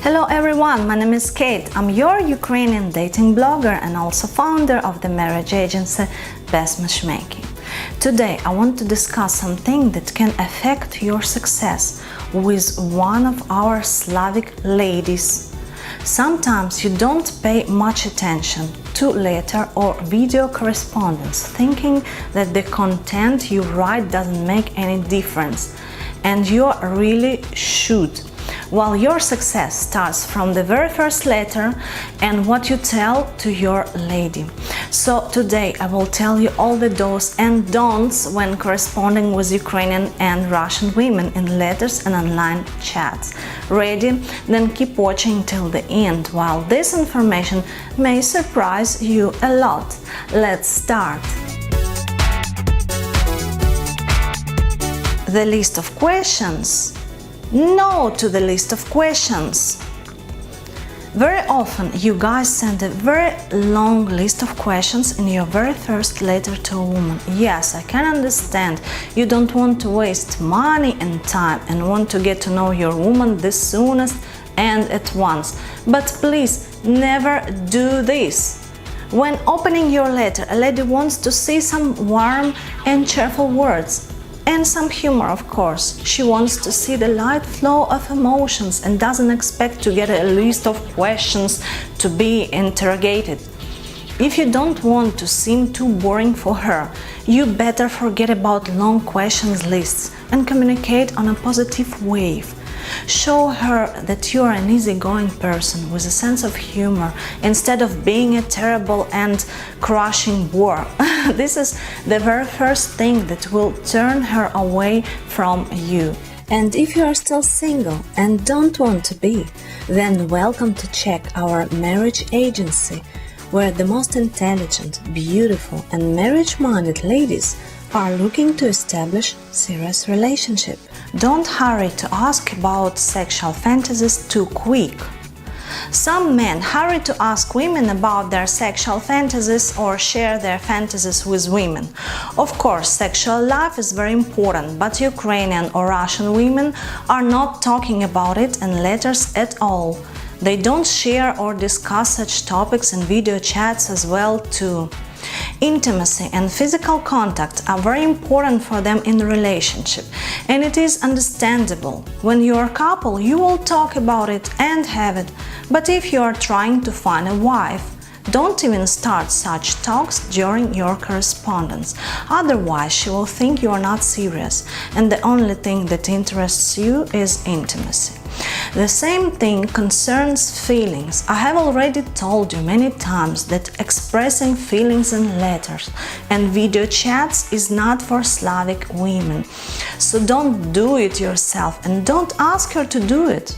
Hello everyone, my name is Kate. I'm your Ukrainian dating blogger and also founder of the marriage agency Best-Matchmaking. Today I want to discuss something that can affect your success with one of our Slavic ladies. Sometimes you don't pay much attention to letter or video correspondence, thinking that the content you write doesn't make any difference, and you really should. While your success starts from the very first letter and what you tell to your lady. So today I will tell you all the do's and don'ts when corresponding with Ukrainian and Russian women in letters and online chats. Ready? Then keep watching till the end, while this information may surprise you a lot. Let's start. The list of questions. No to the list of questions. Very often you guys send a very long list of questions in your very first letter to a woman. Yes, I can understand you don't want to waste money and time and want to get to know your woman the soonest and at once. But please never do this. When opening your letter, a lady wants to see some warm and cheerful words. And some humor, of course. She wants to see the light flow of emotions and doesn't expect to get a list of questions to be interrogated. If you don't want to seem too boring for her, you better forget about long questions lists and communicate on a positive wave. Show her that you are an easygoing person with a sense of humor instead of being a terrible and crushing bore. This is the very first thing that will turn her away from you. And if you are still single and don't want to be, then welcome to check our marriage agency, where the most intelligent, beautiful and marriage-minded ladies are looking to establish serious relationship. Don't hurry to ask about sexual fantasies too quick. Some men hurry to ask women about their sexual fantasies or share their fantasies with women. Of course, sexual life is very important, but Ukrainian or Russian women are not talking about it in letters at all. They don't share or discuss such topics in video chats as well too. Intimacy and physical contact are very important for them in the relationship, and it is understandable. When you are a couple, you will talk about it and have it, but if you are trying to find a wife, don't even start such talks during your correspondence. Otherwise, she will think you are not serious, and the only thing that interests you is intimacy. The same thing concerns feelings. I have already told you many times that expressing feelings in letters and video chats is not for Slavic women. So don't do it yourself and don't ask her to do it.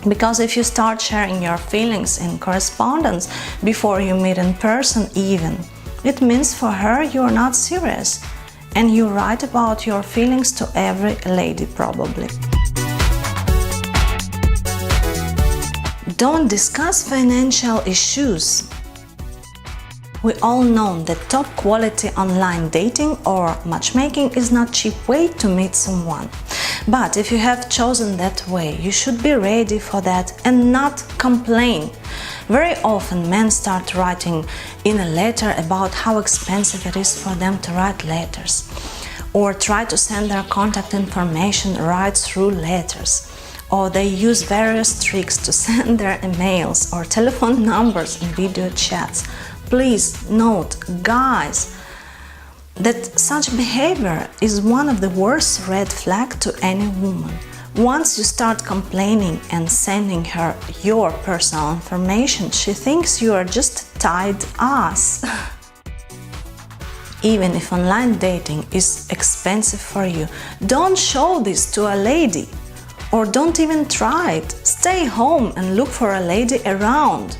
Because if you start sharing your feelings in correspondence before you meet in person even, it means for her you are not serious. And you write about your feelings to every lady probably. Don't discuss financial issues. We all know that top quality online dating or matchmaking is not cheap way to meet someone. But if you have chosen that way, you should be ready for that and not complain. Very often men start writing in a letter about how expensive it is for them to write letters, or try to send their contact information right through letters. Or they use various tricks to send their emails or telephone numbers in video chats. Please note, guys, that such behavior is one of the worst red flags to any woman. Once you start complaining and sending her your personal information, she thinks you are just tied ass. Even if online dating is expensive for you, don't show this to a lady. Or don't even try it. Stay home and look for a lady around.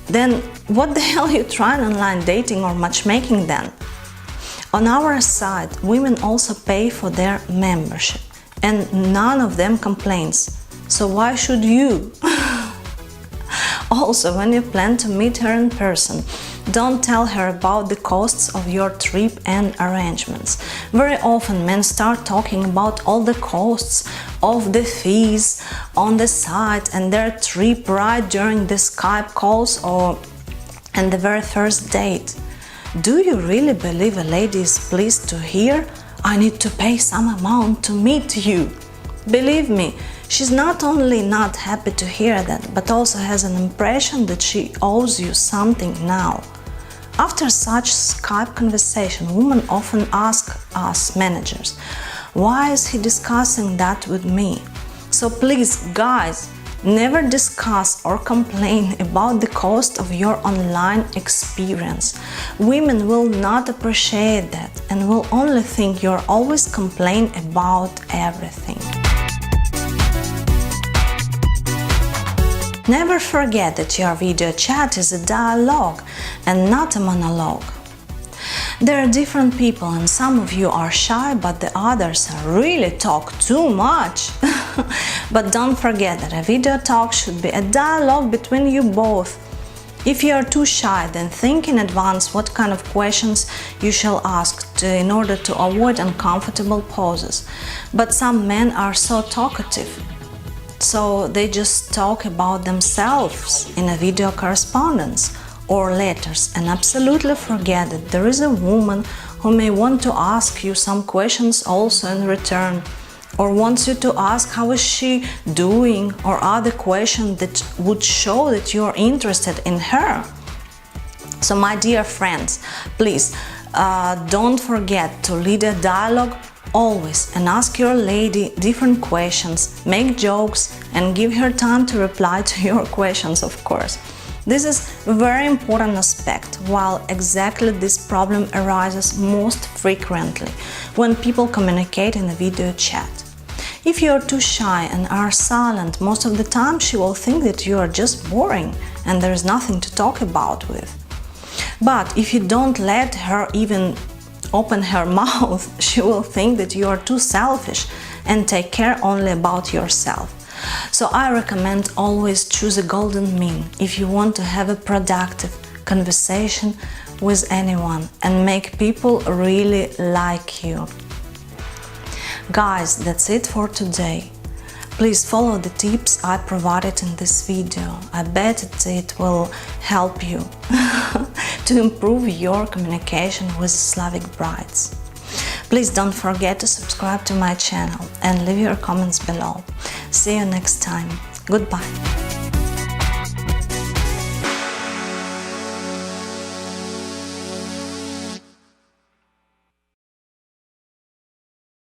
Then what the hell are you trying online dating or matchmaking then? On our side, women also pay for their membership, and none of them complains. So why should you? Also, when you plan to meet her in person, Don't tell her about the costs of your trip and arrangements. Very often men start talking about all the costs of the fees on the site and their trip right during the Skype calls or and the very first date. Do you really believe a lady is pleased to hear, "I need to pay some amount to meet you"? Believe me, she's not only not happy to hear that, but also has an impression that she owes you something now. After such Skype conversation, women often ask us managers, "Why is he discussing that with me?" So please, guys, never discuss or complain about the cost of your online experience. Women will not appreciate that and will only think you're always complaining about everything. Never forget that your video chat is a dialogue and not a monologue. There are different people and some of you are shy, but the others really talk too much. But don't forget that a video talk should be a dialogue between you both. If you are too shy, then think in advance what kind of questions you shall ask in order to avoid uncomfortable pauses. But some men are so talkative, so they just talk about themselves in a video correspondence or letters and absolutely forget that there is a woman who may want to ask you some questions also in return, or wants you to ask how is she doing, or other questions that would show that you're interested in her. So my dear friends, please don't forget to lead a dialogue always and ask your lady different questions, make jokes and give her time to reply to your questions, of course. This is a very important aspect, while exactly this problem arises most frequently when people communicate in a video chat. If you are too shy and are silent most of the time, she will think that you are just boring and there is nothing to talk about with. But if you don't let her even open her mouth, she will think that you are too selfish and take care only about yourself. So I recommend always choose a golden mean if you want to have a productive conversation with anyone and make people really like you. Guys, that's it for today. Please follow the tips I provided in this video. I bet it will help you to improve your communication with Slavic brides. Please don't forget to subscribe to my channel and leave your comments below. See you next time. Goodbye.